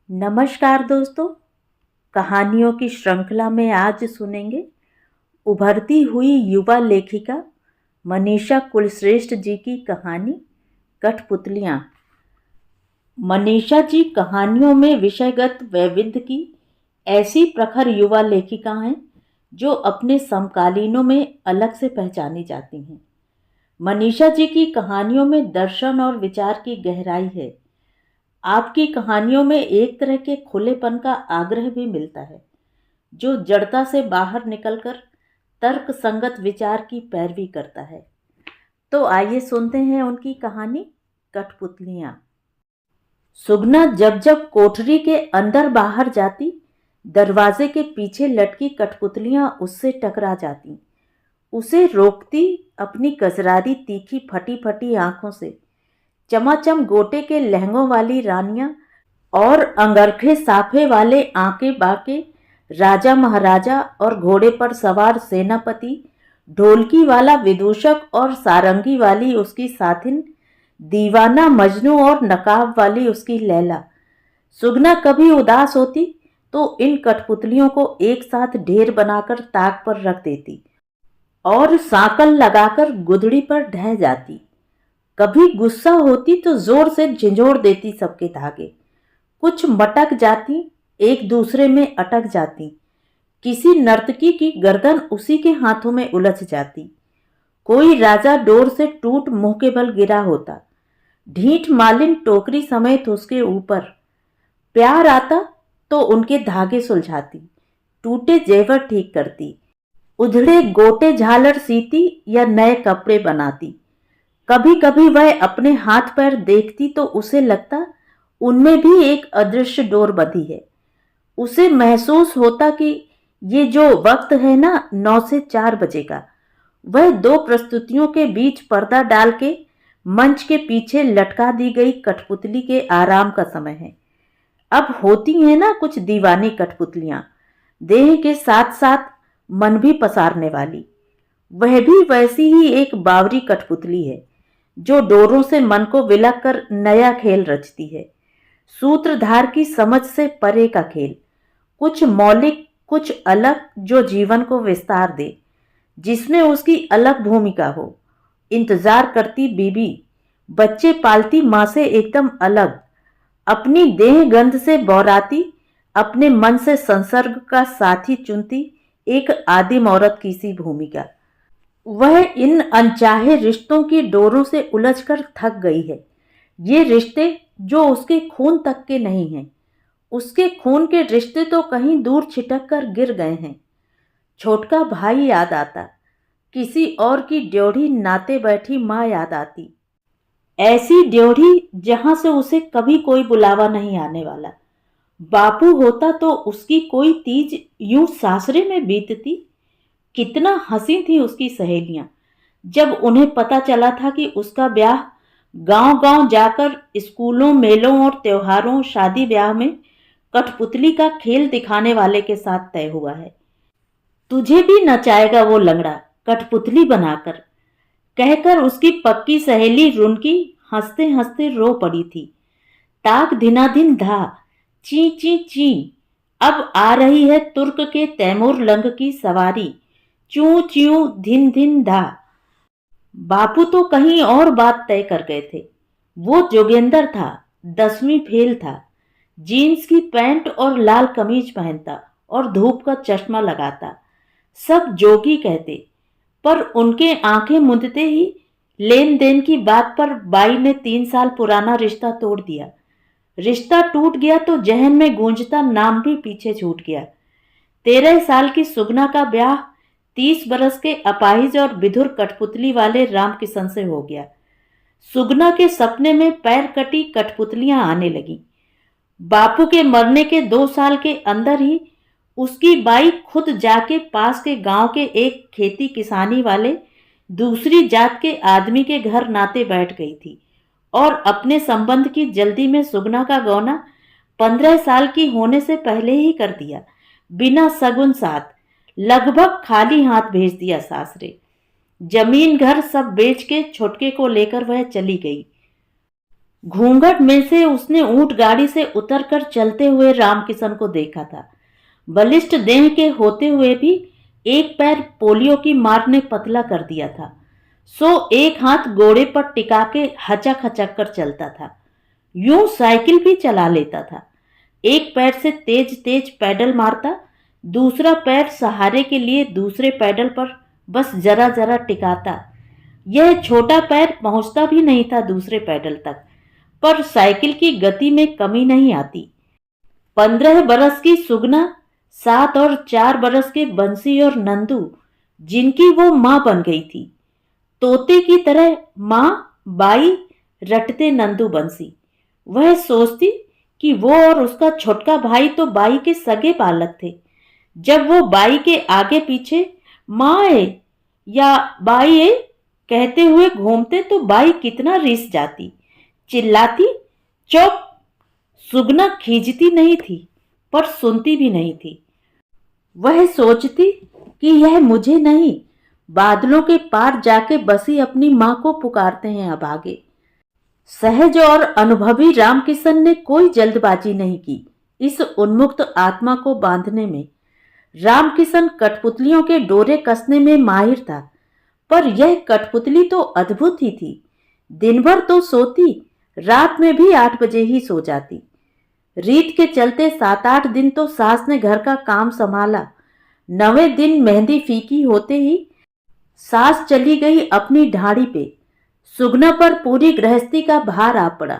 नमस्कार दोस्तों। कहानियों की श्रृंखला में आज सुनेंगे उभरती हुई युवा लेखिका मनीषा कुलश्रेष्ठ जी की कहानी कठपुतलियाँ। मनीषा जी कहानियों में विषयगत वैविध्य की ऐसी प्रखर युवा लेखिका हैं जो अपने समकालीनों में अलग से पहचानी जाती हैं। मनीषा जी की कहानियों में दर्शन और विचार की गहराई है। आपकी कहानियों में एक तरह के खुलेपन का आग्रह भी मिलता है जो जड़ता से बाहर निकलकर तर्क संगत विचार की पैरवी करता है। तो आइए सुनते हैं उनकी कहानी कठपुतलियाँ। सुगना जब जब कोठरी के अंदर बाहर जाती, दरवाजे के पीछे लटकी कठपुतलियाँ उससे टकरा जाती, उसे रोकती अपनी कजरारी तीखी फटी फटी आंखों से। चमाचम गोटे के लहंगों वाली रानियां और अंगरखे साफे वाले आंके बाके राजा महाराजा और घोड़े पर सवार सेनापति, ढोलकी वाला विदूषक और सारंगी वाली उसकी साथिन, दीवाना मजनू और नकाब वाली उसकी लैला। सुगना कभी उदास होती तो इन कठपुतलियों को एक साथ ढेर बनाकर ताक पर रख देती और सांकल लगाकर गुदड़ी पर ढह जाती। कभी गुस्सा होती तो जोर से झंझोड़ देती सबके धागे। कुछ मटक जाती, एक दूसरे में अटक जाती। किसी नर्तकी की गर्दन उसी के हाथों में उलझ जाती। कोई राजा डोर से टूट मुंह के बल गिरा होता, ढीठ मालिन टोकरी समेत उसके ऊपर। प्यार आता तो उनके धागे सुलझाती, टूटे जेवर ठीक करती, उधड़े गोटे झालर सीती या नए कपड़े बनाती। कभी कभी वह अपने हाथ पैर देखती तो उसे लगता उनमें भी एक अदृश्य डोर बंधी है। उसे महसूस होता कि ये जो वक्त है ना, 9 से 4 बजे का, वह 2 प्रस्तुतियों के बीच पर्दा डाल के मंच के पीछे लटका दी गई कठपुतली के आराम का समय है। अब होती है ना कुछ दीवानी कठपुतलियां, देह के साथ साथ मन भी पसारने वाली। वह भी वैसी ही एक बावरी कठपुतली है जो डोरों से मन को विलक कर नया खेल रचती है। सूत्रधार की समझ से परे का खेल, कुछ मौलिक कुछ अलग, जो जीवन को विस्तार दे, जिसमें उसकी अलग भूमिका हो। इंतजार करती बीबी, बच्चे पालती माँ से एकदम अलग, अपनी देह गंध से बौराती, अपने मन से संसर्ग का साथी चुनती एक आदिम औरत की सी भूमिका। वह इन अनचाहे रिश्तों की डोरों से उलझकर थक गई है। ये रिश्ते जो उसके खून तक के नहीं हैं, उसके खून के रिश्ते तो कहीं दूर छिटक कर गिर गए हैं। छोटका भाई याद आता, किसी और की ड्योढ़ी नाते बैठी माँ याद आती, ऐसी ड्योढ़ी जहां से उसे कभी कोई बुलावा नहीं आने वाला। बापू होता तो उसकी कोई तीज यूं सासरे में बीतती। कितना हंसी थी उसकी सहेलियां जब उन्हें पता चला था कि उसका ब्याह गांव-गांव जाकर स्कूलों, मेलों और त्योहारों, शादी ब्याह में कठपुतली का खेल दिखाने वाले के साथ तय हुआ है। तुझे भी नचाएगा वो लंगड़ा कठपुतली बनाकर, कहकर उसकी पक्की सहेली रुनकी हंसते हंसते रो पड़ी थी। ताक धिनाधिन धा, ची ची ची, अब आ रही है तुर्क के तैमूर लंग की सवारी, चू च्यू धिन धिन धा। बापू तो कहीं और बात तय कर गए थे। वो जोगेंद्र था, 10वीं फेल था, जीन्स की पैंट और लाल कमीज पहनता और धूप का चश्मा लगाता। सब जोगी कहते, पर उनके आंखें मूंदते ही लेन देन की बात पर बाई ने 3 साल पुराना रिश्ता तोड़ दिया। रिश्ता टूट गया तो जहन में गूंजता नाम भी पीछे छूट गया। 13 साल की सुगना का ब्याह 30 बरस के अपाहिज और विधुर कठपुतली वाले रामकिशन से हो गया। सुगना के सपने में पैर कटी कठपुतलियां आने लगी। बापू के मरने के 2 साल के अंदर ही उसकी बाई खुद जाके पास के गांव के एक खेती किसानी वाले दूसरी जात के आदमी के घर नाते बैठ गई थी और अपने संबंध की जल्दी में सुगना का गौना 15 साल की होने से पहले ही कर दिया, बिना सगुन साथ, लगभग खाली हाथ भेज दिया सासरे। जमीन घर सब बेच के छुटके को लेकर वह चली गई। घूंघट में से उसने ऊंट गाड़ी से उतरकर चलते हुए रामकिशन को देखा था। बलिष्ठ देह के होते हुए भी एक पैर पोलियो की मार ने पतला कर दिया था, सो एक हाथ घोड़े पर टिका के हचक हचक कर चलता था। यूं साइकिल भी चला लेता था। एक पैर से तेज तेज पैडल मारता, दूसरा पैर सहारे के लिए दूसरे पैडल पर बस जरा जरा टिकाता। यह छोटा पैर पहुंचता भी नहीं था दूसरे पैडल तक, पर साइकिल की गति में कमी नहीं आती। 15 बरस की सुगना, 7 और 4 बरस के बंसी और नंदू, जिनकी वो मां बन गई थी। तोते की तरह मां बाई रटते नंदू बंसी। वह सोचती कि वो और उसका छोटका भाई तो बाई के सगे बालक थे। जब वो बाई के आगे पीछे माँ ए या बाई ए कहते हुए घूमते तो बाई कितना रिस जाती, चिल्लाती, चुप। सुगना खींचती नहीं थी, पर सुनती भी नहीं थी। वह सोचती कि यह मुझे नहीं, बादलों के पार जाके बसी अपनी मां को पुकारते हैं अब आगे। सहज और अनुभवी रामकिशन ने कोई जल्दबाजी नहीं की इस उन्मुक्त आत्मा को बांधने में। रामकिशन कठपुतलियों के डोरे कसने में माहिर था, पर यह कठपुतली तो अद्भुत ही थी। दिन भर तो सोती, रात में भी 8 बजे ही सो जाती। रीत के चलते 7-8 दिन तो सास ने घर का काम संभाला। 9वें दिन मेहंदी फीकी होते ही सास चली गई अपनी ढाड़ी पे। सुगना पर पूरी गृहस्थी का भार आ पड़ा।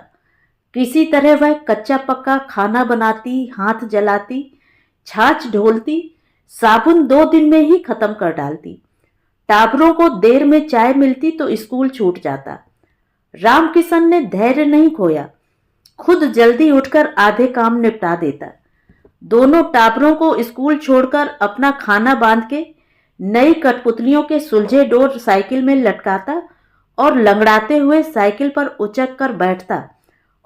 किसी तरह वह कच्चा पक्का खाना बनाती, हाथ जलाती, छाछ ढोलती, साबुन 2 दिन में ही खत्म कर डालती। टाबरों को देर में चाय मिलती तो स्कूल छूट जाता। रामकिशन ने धैर्य नहीं खोया, खुद जल्दी उठकर आधे काम निपटा देता। दोनों टाबरों को स्कूल छोड़कर अपना खाना बांध के नई कठपुतलियों के सुलझे डोर साइकिल में लटकाता और लंगड़ाते हुए साइकिल पर उचक कर बैठता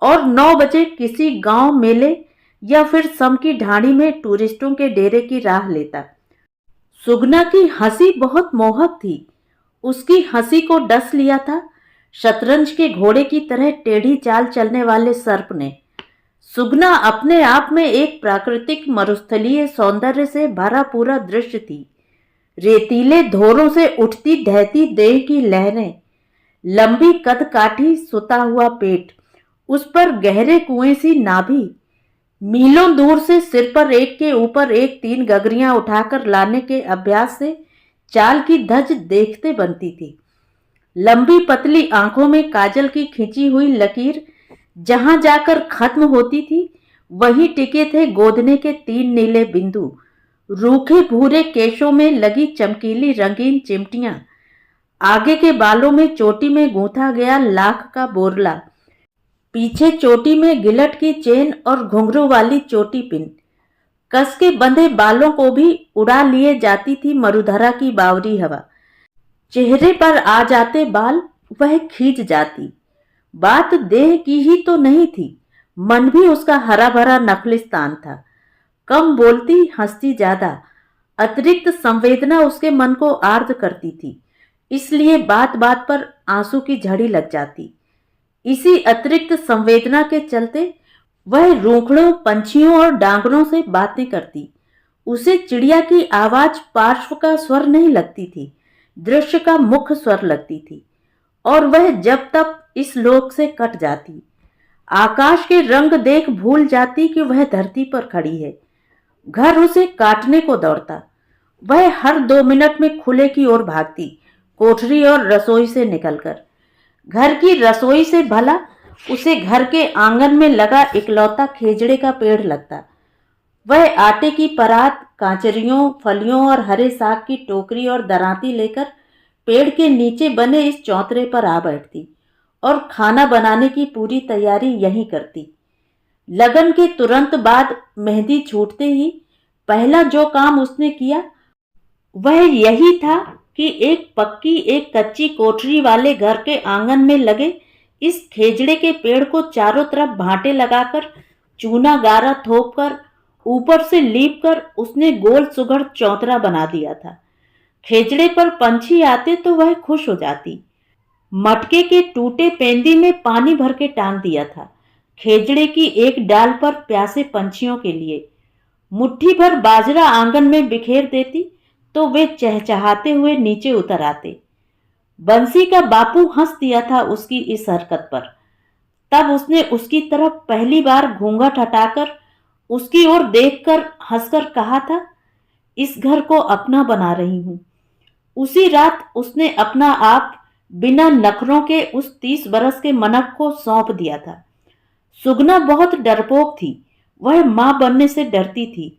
और 9 बजे किसी गांव मेले या फिर सम की ढाणी में टूरिस्टों के डेरे की राह लेता। सुगना की हंसी बहुत मोहक थी। उसकी हंसी को डस लिया था शतरंज के घोड़े की तरह टेढ़ी चाल चलने वाले सर्प ने। सुगना अपने आप में एक प्राकृतिक मरुस्थलीय सौंदर्य से भरा पूरा दृश्य थी। रेतीले धोरों से उठती ढहती देह की लहरें, लंबी कद काठी सुता हुआ पेट, उस पर गहरे कुएं सी नाभि, मीलों दूर से सिर पर एक के ऊपर एक 3 गगरियां उठाकर लाने के अभ्यास से चाल की धज देखते बनती थी। लंबी पतली आंखों में काजल की खिंची हुई लकीर जहां जाकर खत्म होती थी, वहीं टिके थे गोदने के 3 नीले बिंदु। रूखे भूरे केशों में लगी चमकीली रंगीन चिमटियां, आगे के बालों में चोटी में गूंथा गया लाख का बोरला, पीछे चोटी में गिलट की चेन और घुंघरू वाली चोटी पिन। कस के बंधे बालों को भी उड़ा लिए जाती थी मरुधरा की बावरी हवा। चेहरे पर आ जाते बाल वह खींच जाती। बात देह की ही तो नहीं थी, मन भी उसका हरा भरा नखलिस्तान था। कम बोलती, हंसती ज्यादा। अतिरिक्त संवेदना उसके मन को आर्द्र करती थी, इसलिए बात बात पर आंसू की झड़ी लग जाती। इसी अतिरिक्त संवेदना के चलते वह रूखड़ों, पंछियों और डांगरों से बातें करती। उसे चिड़िया की आवाज पार्श्व का स्वर नहीं लगती थी, दृश्य का मुख्य स्वर लगती थी, और वह जब तक इस लोक से कट जाती। आकाश के रंग देख भूल जाती कि वह धरती पर खड़ी है। घर उसे काटने को दौड़ता। वह हर 2 मिनट में खुले की ओर भागती, कोठरी और रसोई से निकलकर। घर की रसोई से भला उसे घर के आंगन में लगा इकलौता खेजड़े का पेड़ लगता। वह आटे की परात, कांचरियों, फलियों और हरे साग की टोकरी और दरांती लेकर पेड़ के नीचे बने इस चौतरे पर आ बैठती और खाना बनाने की पूरी तैयारी यहीं करती। लगन के तुरंत बाद मेहंदी छूटते ही पहला जो काम उसने किया वह यही था कि एक पक्की एक कच्ची कोठरी वाले घर के आंगन में लगे इस खेजड़े के पेड़ को चारों तरफ भाटे लगाकर, चूना गारा थोपकर, ऊपर से लीप कर उसने गोल सुघड़ चौतरा बना दिया था। खेजड़े पर पंछी आते तो वह खुश हो जाती। मटके के टूटे पेंदी में पानी भर के टांग दिया था खेजड़े की एक डाल पर प्यासे पंछियों के लिए। मुट्ठी भर बाजरा आंगन में बिखेर देती तो वे चहचहाते हुए नीचे उतर आते। बंसी का बापू हंस दिया था उसकी इस हरकत पर। तब उसने उसकी तरफ पहली बार घूंघट हटाकर उसकी ओर देखकर हंसकर कहा था, इस घर को अपना बना रही हूं। उसी रात उसने अपना आप बिना नखरों के उस 30 बरस के मनक को सौंप दिया था। सुगना बहुत डरपोक थी, वह मां बनने से डरती थी।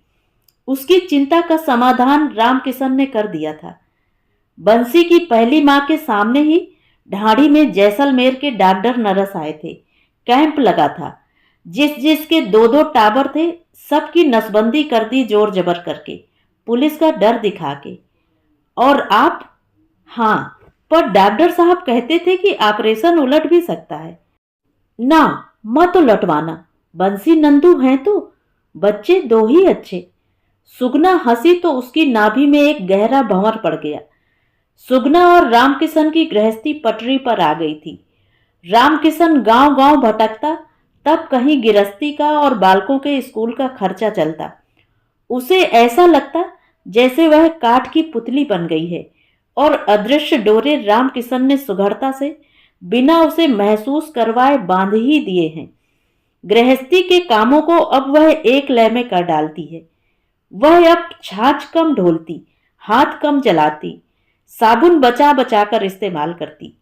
उसकी चिंता का समाधान रामकिशन ने कर दिया था। बंसी की पहली मां के सामने ही ढाड़ी में जैसलमेर के डॉक्टर नरस आए थे। कैंप लगा था। जिस जिसके 2-2 टावर थे, सबकी नसबंदी कर दी जोर जबर करके, पुलिस का डर दिखा के। और आप? हाँ, पर डॉक्टर साहब कहते थे कि ऑपरेशन उलट भी सकता है। ना, मत उलटवाना। बंसी नंदू हैं तो बच्चे 2 ही अच्छे। सुगना हंसी तो उसकी नाभि में एक गहरा भंवर पड़ गया। सुगना और रामकिशन की गृहस्थी पटरी पर आ गई थी। रामकिशन गांव-गांव भटकता, तब कहीं गिरस्ती का और बालकों के स्कूल का खर्चा चलता। उसे ऐसा लगता जैसे वह काठ की पुतली बन गई है और अदृश्य डोरे रामकिशन ने सुघड़ता से बिना उसे महसूस करवाए बांध ही दिए हैं। गृहस्थी के कामों को अब वह एक लय में कर डालती है। वह अब छाछ कम ढोलती, हाथ कम चलाती, साबुन बचा बचा कर इस्तेमाल करती।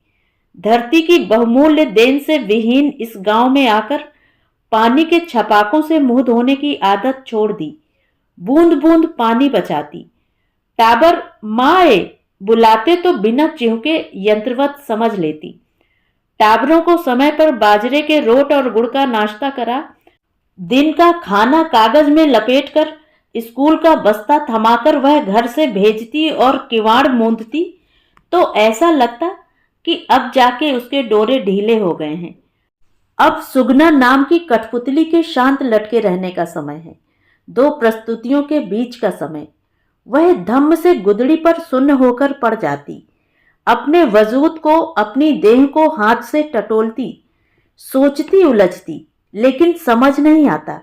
धरती की बहुमूल्य देन से विहीन इस गांव में आकर पानी के छपाकों से मुंह धोने की आदत छोड़ दी। बूंद बूंद पानी बचाती। टाबर माए बुलाते तो बिना चिहुके यंत्रवत समझ लेती। टाबरों को समय पर बाजरे के रोट और गुड़ का नाश्ता करा, दिन का खाना कागज में लपेटकर स्कूल का बस्ता थमाकर वह घर से भेजती और किवाड़ मूंदती तो ऐसा लगता कि अब जाके उसके डोरे ढीले हो गए हैं। अब सुगना नाम की कठपुतली के शांत लटके रहने का समय है, 2 प्रस्तुतियों के बीच का समय। वह धम्म से गुदड़ी पर सुन्न होकर पड़ जाती, अपने वजूद को, अपनी देह को हाथ से टटोलती, सोचती उलझती, लेकिन समझ नहीं आता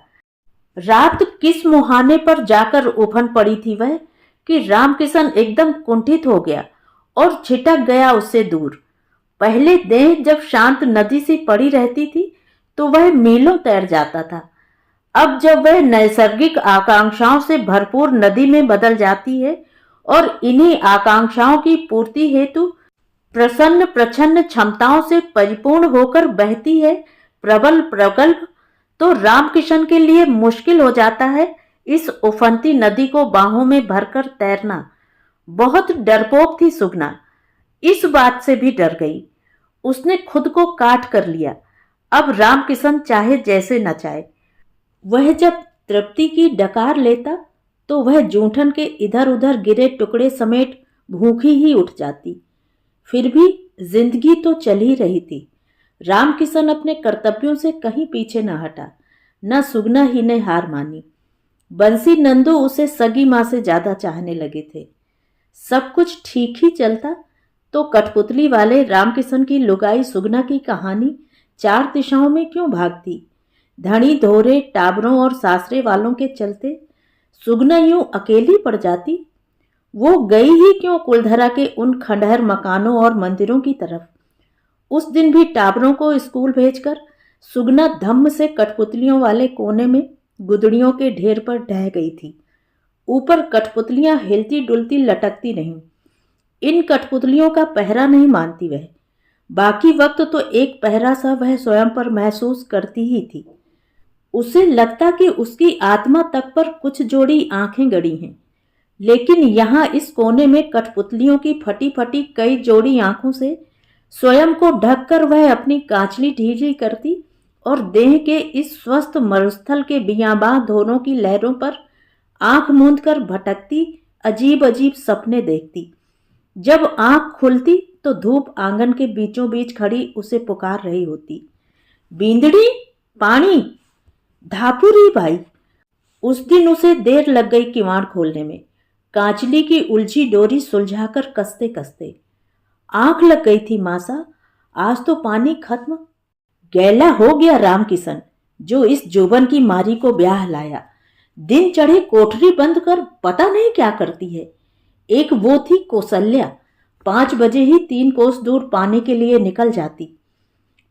रात किस मुहाने पर जाकर उफन पड़ी थी वह कि रामकिशन एकदम कुंठित हो गया और छिटक गया उससे दूर। पहले देह जब शांत नदी सी पड़ी रहती थी तो वह मीलों तैर जाता था। अब जब वह नैसर्गिक आकांक्षाओं से भरपूर नदी में बदल जाती है और इन्हीं आकांक्षाओं की पूर्ति हेतु प्रसन्न प्रछन्न क्षमताओं से परिपूर्ण होकर बहती है प्रबल प्रगल्भ, तो रामकिशन के लिए मुश्किल हो जाता है इस उफनती नदी को बाहों में भरकर तैरना। बहुत डरपोक थी सुगना, इस बात से भी डर गई। उसने खुद को काट कर लिया। अब रामकिशन चाहे जैसे न चाहे, वह जब तृप्ति की डकार लेता तो वह जूठन के इधर उधर गिरे टुकड़े समेट भूखी ही उठ जाती। फिर भी जिंदगी तो चल ही रही थी। रामकिशन अपने कर्तव्यों से कहीं पीछे न हटा, न सुगना ही ने हार मानी। बंसी नंदू उसे सगी मां से ज्यादा चाहने लगे थे। सब कुछ ठीक ही चलता तो कठपुतली वाले रामकिशन की लुगाई सुगना की कहानी 4 दिशाओं में क्यों भागती। धनी धोरे टाबरों और सासरे वालों के चलते सुगना यूं अकेली पड़ जाती। वो गई ही क्यों कुलधरा के उन खंडहर मकानों और मंदिरों की तरफ। उस दिन भी टाबरों को स्कूल भेजकर सुगना धम्म से कठपुतलियों वाले कोने में गुदड़ियों के ढेर पर ढह गई थी। ऊपर कठपुतलियां हिलती डुलती लटकती नहीं। इन कठपुतलियों का पहरा नहीं मानती वह। बाकी वक्त तो एक पहरा सा वह स्वयं पर महसूस करती ही थी। उसे लगता कि उसकी आत्मा तक पर कुछ जोड़ी आंखें गड़ी हैं, लेकिन यहाँ इस कोने में कठपुतलियों की फटी फटी कई जोड़ी आंखों से स्वयं को ढककर वह अपनी कांचली ढीली करती और देह के इस स्वस्थ मरुस्थल के बियाबां धोनों की लहरों पर आंख मूंद कर भटकती अजीब अजीब सपने देखती। जब आंख खुलती तो धूप आंगन के बीचों बीच खड़ी उसे पुकार रही होती, बींदड़ी पानी। धापुरी भाई। उस दिन उसे देर लग गई किवाड़ खोलने में, कांचली की उलझी डोरी सुलझाकर कसते कसते। आंख लग गई थी मासा, आज तो पानी खत्म। गैला हो गया राम किशन, जो इस जोबन की मारी को ब्याह लाया। दिन चढ़े कोठरी बंद कर पता नहीं क्या करती है। एक वो थी कौशल्या, 5 बजे ही 3 कोस दूर पानी के लिए निकल जाती।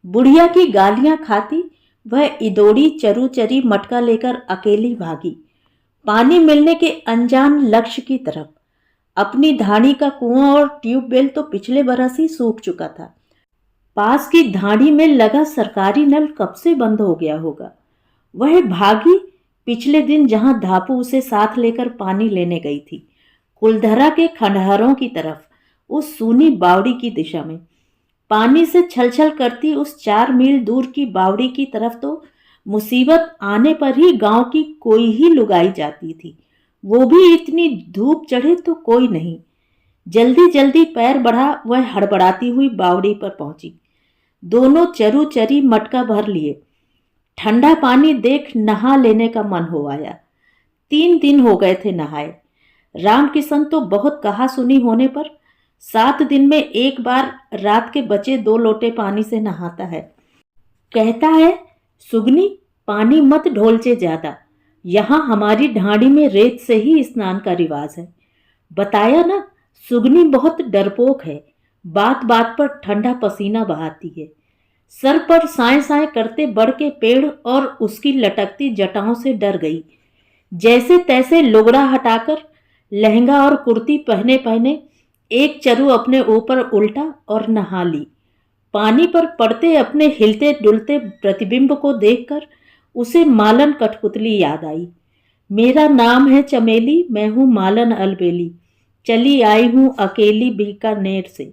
बुढ़िया की गालियां खाती वह इदोड़ी चरूचरी मटका लेकर अकेली भागी पानी मिलने के अनजान लक्ष्य की तरफ। अपनी धाड़ी का कुआं और ट्यूबवेल तो पिछले बरस ही सूख चुका था। पास की धाड़ी में लगा सरकारी नल कब से बंद हो गया होगा। वह भागी पिछले दिन जहां धापू उसे साथ लेकर पानी लेने गई थी, कुलधरा के खंडहरों की तरफ, उस सूनी बावड़ी की दिशा में। पानी से छलछल करती उस 4 मील दूर की बावड़ी की तरफ तो मुसीबत आने पर ही गांव की कोई ही लुगाई जाती थी, वो भी इतनी धूप चढ़े तो कोई नहीं। जल्दी जल्दी पैर बढ़ा वह हड़बड़ाती हुई बावड़ी पर पहुंची। दोनों चरू चरी मटका भर लिए। ठंडा पानी देख नहा लेने का मन हो आया। 3 दिन हो गए थे नहाए। रामकिशन तो बहुत कहा सुनी होने पर 7 दिन में एक बार रात के बचे 2 लोटे पानी से नहाता है। कहता है, सुगनी पानी मत ढोलचे ज्यादा, यहाँ हमारी ढाणी में रेत से ही स्नान का रिवाज है। बताया ना, सुगनी बहुत डरपोक है, बात बात पर ठंडा पसीना बहाती है। सर पर साए साए करते बड़ के पेड़ और उसकी लटकती जटाओं से डर गई। जैसे तैसे लुगड़ा हटाकर लहंगा और कुर्ती पहने पहने एक चरु अपने ऊपर उल्टा और नहा ली। पानी पर पड़ते अपने हिलते डुलते प्रतिबिंब को देखकर उसे मालन कठपुतली याद आई। मेरा नाम है चमेली, मैं हूं मालन अलबेली, चली आई हूं अकेली बीकानेर से।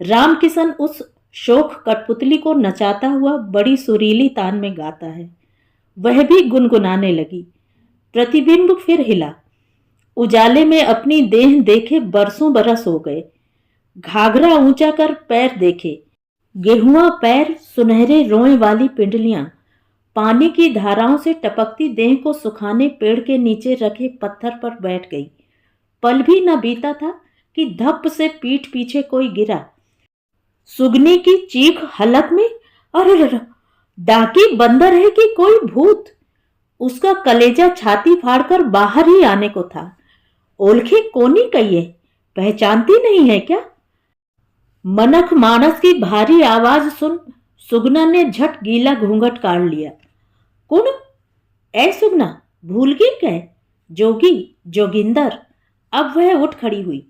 रामकिशन उस शोक कठपुतली को नचाता हुआ बड़ी सुरीली तान में गाता है। वह भी गुनगुनाने लगी। प्रतिबिंब फिर हिला। उजाले में अपनी देह देखे बरसों बरस हो गए। घाघरा ऊंचा कर पैर देखे, गेहुआ पैर, सुनहरे रोए वाली पिंडलियां। पानी की धाराओं से टपकती देह को सुखाने पेड़ के नीचे रखे पत्थर पर बैठ गई। पल भी न बीता था कि धप से पीठ पीछे कोई गिरा। सुगनी की चीख हलक में, अरे डाकी बंदर है कि कोई भूत। उसका कलेजा छाती फाड़कर बाहर ही आने को था। ओलखे कोनी कहिए, पहचानती नहीं है क्या? मनख मानस की भारी आवाज सुन सुगना ने झट गीला घूंघट काढ़ लिया। कौन? ऐ सुगना, भूल गई क्या? जोगी, जोगिंदर। अब वह उठ खड़ी हुई।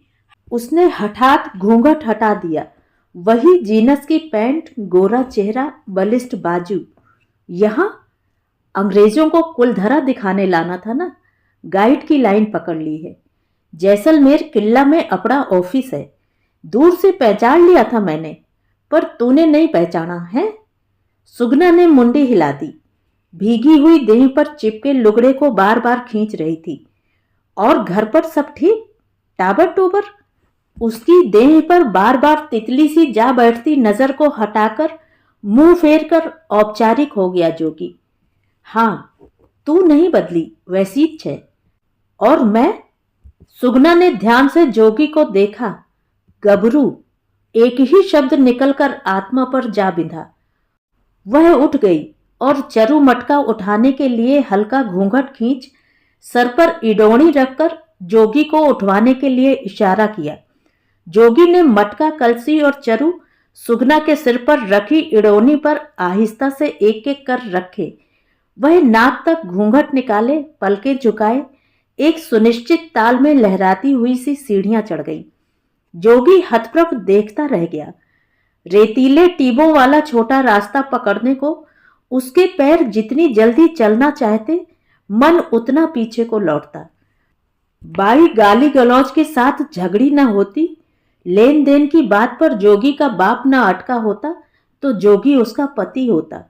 उसने हठात घूंघट हटा दिया। वही जीनस की पैंट, गोरा चेहरा, बलिष्ठ बाजू। यहां अंग्रेजों को कुलधरा दिखाने लाना था ना, गाइड की लाइन पकड़ ली है। जैसलमेर किला में अपना ऑफिस है। दूर से पहचान लिया था मैंने, पर तूने नहीं पहचाना है? सुगना ने मुंडी हिला दी। भीगी हुई देह पर चिपके लुगड़े को बार बार खींच रही थी। और घर पर सब ठीक? टाबर टोबर? उसकी देह पर बार बार तितली सी जा बैठती नजर को हटाकर मुंह फेर कर औपचारिक हो गया जोगी। हाँ, तू नहीं बदली, वैसी है। और मैं? सुगना ने ध्यान से जोगी को देखा। गबरू, एक ही शब्द निकलकर आत्मा पर जा बिंधा। वह उठ गई और चरु मटका उठाने के लिए हल्का घूंघट खींच सर पर इडोणी रखकर जोगी को उठवाने के लिए इशारा किया। जोगी ने मटका, कलसी और चरु सुगना के सिर पर रखी इडोनी पर आहिस्ता से एक एक कर रखे। वह नाक तक घूंघट निकाले, पलकें झुकाए, एक सुनिश्चित ताल में लहराती हुई सी सीढ़ियां चढ़ गई। जोगी हतप्रभ देखता रह गया। रेतीले टीबों वाला छोटा रास्ता पकड़ने को उसके पैर जितनी जल्दी चलना चाहते, मन उतना पीछे को लौटता। बाई गाली गलौज के साथ झगड़ी न होती, लेन देन की बात पर जोगी का बाप न अटका होता तो जोगी उसका पति होता।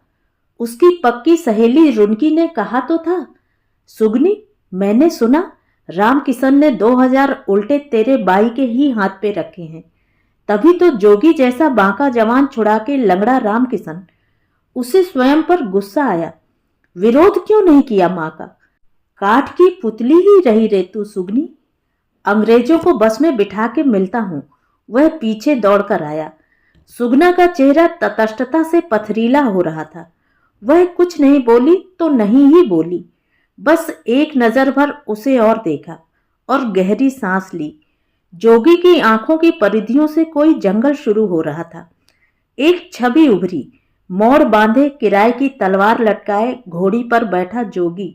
उसकी पक्की सहेली रुनकी ने कहा तो था, सुगनी, मैंने सुना रामकिशन ने 2000 उल्टे तेरे बाई के ही हाथ पे रखे हैं। तभी तो जोगी जैसा बांका जवान छुड़ा के लंगड़ा रामकिशन, उसे स्वयं पर गुस्सा आया। विरोध क्यों नहीं किया मां का? काठ की पुतली ही रही रे तू सुगनी। अंग्रेजों को बस में बिठा के मिलता हूं। वह पीछे दौड़कर आया। सुगना का चेहरा तटस्थता से पथरीला हो रहा था। वह कुछ नहीं बोली तो नहीं ही बोली, बस एक नजर भर उसे और देखा और गहरी सांस ली। जोगी की आंखों की परिधियों से कोई जंगल शुरू हो रहा था। एक छवि उभरी, मोड़ बांधे किराए की तलवार लटकाए घोड़ी पर बैठा जोगी,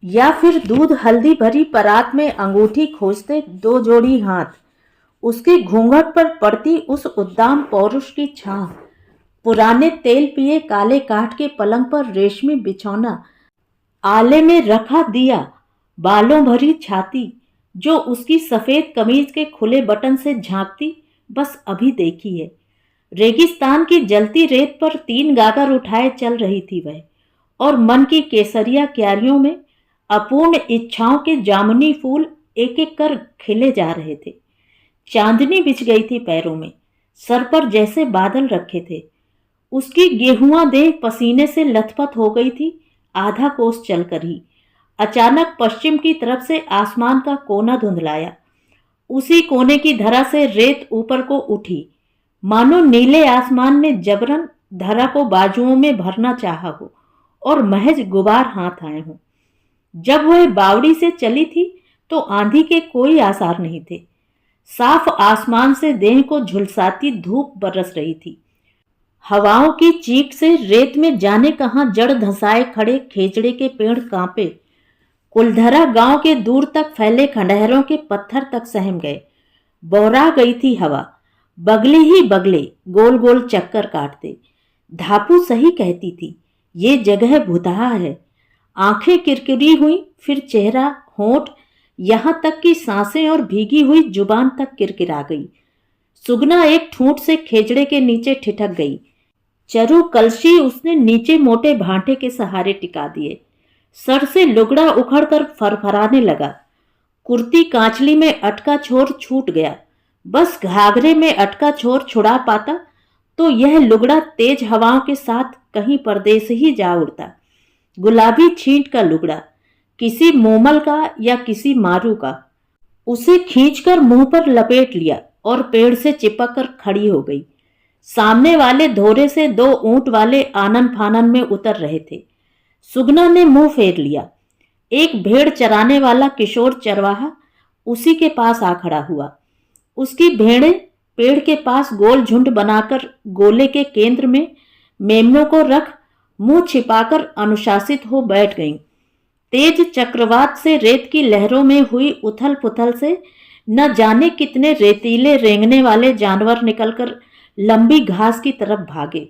या फिर दूध हल्दी भरी परात में अंगूठी खोजते दो जोड़ी हाथ। उसके घूंघट पर पड़ती उस उद्दाम पौरुष की छां, पुराने तेल पिए काले काठ के पलंग पर रेशमी बिछौना, आले में रखा दिया, बालों भरी छाती जो उसकी सफेद कमीज के खुले बटन से झांकती, बस अभी देखी है। रेगिस्तान की जलती रेत पर 3 गागर उठाए चल रही थी वह, और मन की केसरिया क्यारियों में अपूर्ण इच्छाओं के जामुनी फूल एक एक कर खिले जा रहे थे। चांदनी बिछ गई थी पैरों में, सर पर जैसे बादल रखे थे। उसकी गेहुआ देह पसीने से लथपथ हो गई थी। आधा कोस चलकर ही अचानक पश्चिम की तरफ से आसमान का कोना धुंधलाया। उसी कोने की धरा से रेत ऊपर को उठी, मानो नीले आसमान ने जबरन धरा को बाजुओं में भरना चाहा हो और महज गुबार हाथ आए हों। जब वह बावड़ी से चली थी तो आंधी के कोई आसार नहीं थे। साफ आसमान से देह को झुलसाती धूप बरस रही थी। हवाओं की चीख से रेत में जाने कहां जड़ धंसाए खड़े खेजड़े के पेड़ कांपे। कुलधरा गांव के दूर तक फैले खंडहरों के पत्थर तक सहम गए। बौरा गई थी हवा, बगले ही बगले गोल गोल चक्कर काटते। धापू सही कहती थी, ये जगह भुतहा है। आंखें किरकिरी हुई, फिर चेहरा, होंठ, यहां तक कि सांसें और भीगी हुई जुबान तक किरकिरा गई। सुगना एक ठूंठ से खेजड़े के नीचे ठिठक गई। चरु कलशी उसने नीचे मोटे भांटे के सहारे टिका दिए। सर से लुगड़ा उखड़कर फरफराने लगा। कुर्ती कांचली में अटका छोर छूट गया। बस घाघरे में अटका छोर छुड़ा पाता तो यह लुगड़ा तेज हवाओं के साथ कहीं परदेस ही जा उड़ता। गुलाबी छींट का लुगड़ा, किसी मोमल का या किसी मारू का। उसे खींचकर मुंह पर लपेट लिया और पेड़ से चिपक कर खड़ी हो गई। सामने वाले धोरे से 2 ऊंट वाले आनन फानन में उतर रहे थे। सुगना ने मुंह फेर लिया। एक भेड़ चराने वाला किशोर चरवाहा उसी के पास आ खड़ा हुआ। उसकी भेड़ें पेड़ के पास गोल झुंड बनाकर गोले के केंद्र में मेमनों को रख मुंह छिपाकर अनुशासित हो बैठ गईं। तेज चक्रवात से रेत की लहरों में हुई उथल पुथल से न जाने कितने रेतीले रेंगने वाले जानवर निकलकर लंबी घास की तरफ भागे।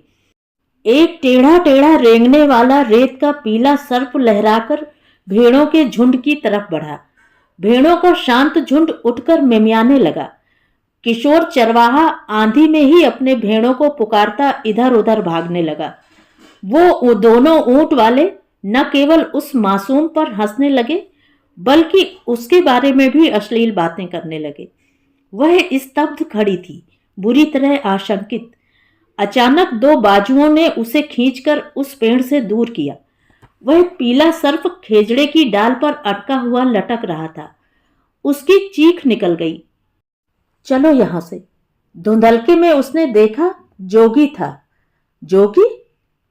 एक टेढ़ा टेढ़ा रेंगने वाला रेत का पीला सर्प लहराकर भेड़ों के झुंड की तरफ बढ़ा। भेड़ों का शांत झुंड उठकर मिमियाने लगा। किशोर चरवाहा आंधी में ही अपने भेड़ों को पुकारता इधर उधर भागने लगा। वो दोनों ऊंट वाले न केवल उस मासूम पर हंसने लगे बल्कि उसके बारे में भी अश्लील बातें करने लगे। वह स्तब्ध खड़ी थी, बुरी तरह आशंकित। अचानक 2 बाजुओं ने उसे खींचकर उस पेड़ से दूर किया। वह पीला सर्प खेजड़े की डाल पर अटका हुआ लटक रहा था। उसकी चीख निकल गई, चलो यहां से। धुंधलके में उसने देखा जोगी था। जोगी?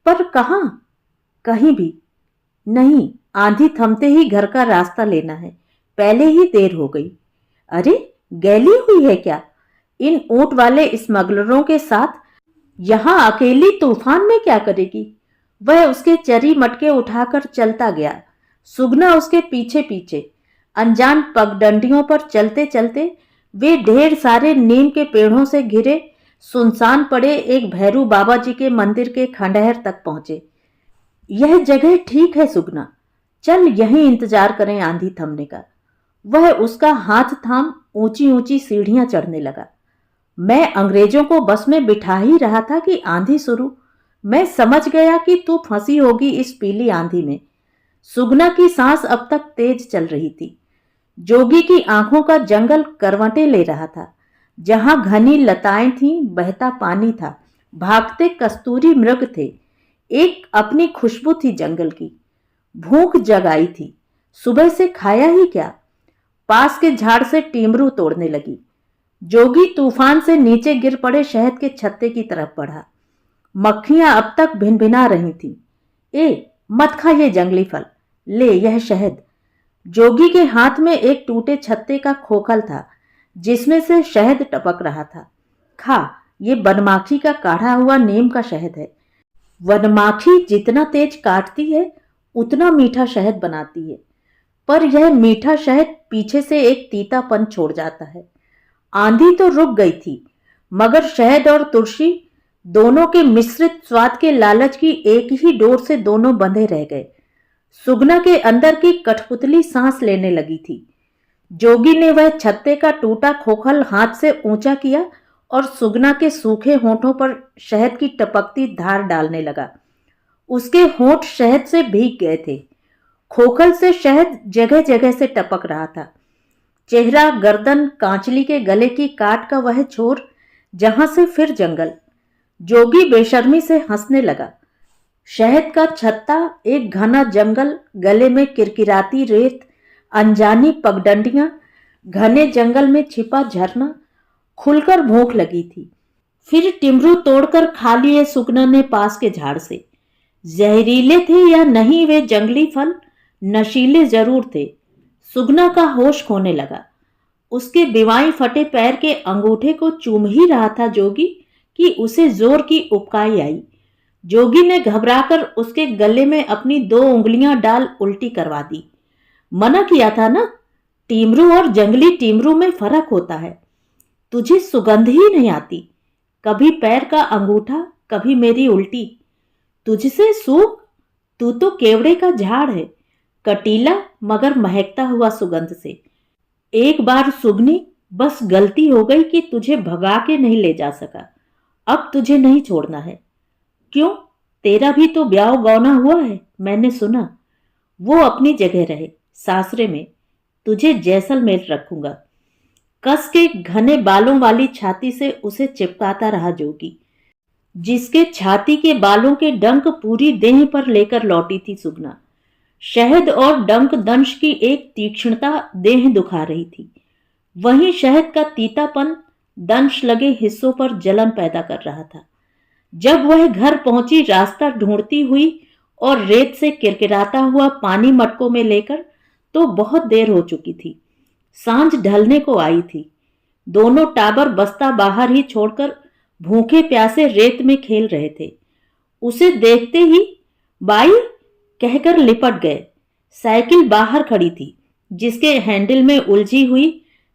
पर कहां? कहीं भी नहीं। आंधी थमते ही घर का रास्ता लेना है, पहले ही देर हो गई। अरे गैली हुई है क्या इन ऊंट वाले स्मगलरों के साथ? यहां अकेली तूफान में क्या करेगी? वह उसके चरी मटके उठाकर चलता गया, सुगना उसके पीछे पीछे। अनजान पगडंडियों पर चलते चलते वे ढेर सारे नीम के पेड़ों से घिरे सुनसान पड़े एक भैरू बाबा जी के मंदिर के खंडहर तक पहुंचे। यह जगह ठीक है सुगना, चल यहीं इंतजार करें आंधी थमने का। वह उसका हाथ थाम ऊंची ऊंची सीढ़ियां चढ़ने लगा। मैं अंग्रेजों को बस में बिठा ही रहा था कि आंधी शुरू। मैं समझ गया कि तू फंसी होगी इस पीली आंधी में। सुगना की सांस अब तक तेज चल रही थी। जोगी की आंखों का जंगल करवटें ले रहा था। जहां घनी लताएं थीं, बहता पानी था, भागते कस्तूरी मृग थे। एक अपनी खुशबू थी जंगल की। भूख जगाई थी। सुबह से खाया ही क्या? पास के झाड़ से टीमरू तोड़ने लगी। जोगी तूफान से नीचे गिर पड़े शहद के छत्ते की तरफ बढ़ा। मक्खियां अब तक भिनभिना रही थीं। ए, मत खा ये जंगली फल, ले यह शहद। जोगी के हाथ में एक टूटे छत्ते का खोखल था जिसमें से शहद टपक रहा था। खा, ये बनमाखी का काढ़ा हुआ नीम का शहद है। वनमाखी जितना तेज काटती है उतना मीठा शहद बनाती है, पर यह मीठा शहद पीछे से एक तीतापन छोड़ जाता है। आंधी तो रुक गई थी, मगर शहद और तुलसी दोनों के मिश्रित स्वाद के लालच की एक ही डोर से दोनों बंधे रह गए। सुगना के अंदर की कठपुतली सांस लेने लगी थी। जोगी ने वह छत्ते का टूटा खोखल हाथ से ऊंचा किया और सुगना के सूखे होठों पर शहद की टपकती धार डालने लगा। उसके होठ शहद से भीग गए थे। खोखल से शहद जगह जगह से टपक रहा था। चेहरा, गर्दन, कांचली के गले की काट का वह छोर, जहां से फिर जंगल। जोगी बेशर्मी से हंसने लगा। शहद का छत्ता, एक घना जंगल, गले में किरकिराती रेत, अनजानी पगडंडियां, घने जंगल में छिपा झरना। खुलकर भूख लगी थी। फिर टिमरू तोड़कर खा लिए सुगना ने पास के झाड़ से। जहरीले थे या नहीं वे जंगली फल, नशीले जरूर थे। सुगना का होश खोने लगा। उसके बिवाई फटे पैर के अंगूठे को चूम ही रहा था जोगी कि उसे जोर की उबकाई आई। जोगी ने घबराकर उसके गले में अपनी 2 उंगलियां डाल उल्टी करवा दी। मना किया था ना, टीमरू और जंगली टीमरू में फर्क होता है। तुझे सुगंध ही नहीं आती, कभी पैर का अंगूठा, कभी मेरी उल्टी। तुझसे सूख, तू तो केवड़े का झाड़ है, कटीला मगर महकता हुआ सुगंध से। एक बार सुगनी, बस गलती हो गई कि तुझे भगा के नहीं ले जा सका। अब तुझे नहीं छोड़ना है। क्यों, तेरा भी तो ब्याह गौना हुआ है, मैंने सुना। वो अपनी जगह रहे, सासरे में। तुझे जैसलमेर रखूंगा। कस के घने बालों वाली छाती से उसे चिपकाता रहा जोगी, जिसके छाती के बालों के डंक पूरी देह पर लेकर लौटी थी सुगना। शहद और डंक दंश की एक तीक्ष्णता देह दुखा रही थी। वहीं शहद का तीतापन दंश लगे हिस्सों पर जलन पैदा कर रहा था। जब वह घर पहुंची, रास्ता ढूंढती हुई और रेत से किरकिराता हुआ पानी मटकों में लेकर, तो बहुत देर हो चुकी थी। सांझ ढलने को आई थी। दोनों टाबर बस्ता बाहर ही छोड़कर भूखे प्यासे रेत में खेल रहे थे। उसे देखते ही बाई कहकर लिपट गए। साइकिल बाहर खड़ी थी, जिसके हैंडल में उलझी हुई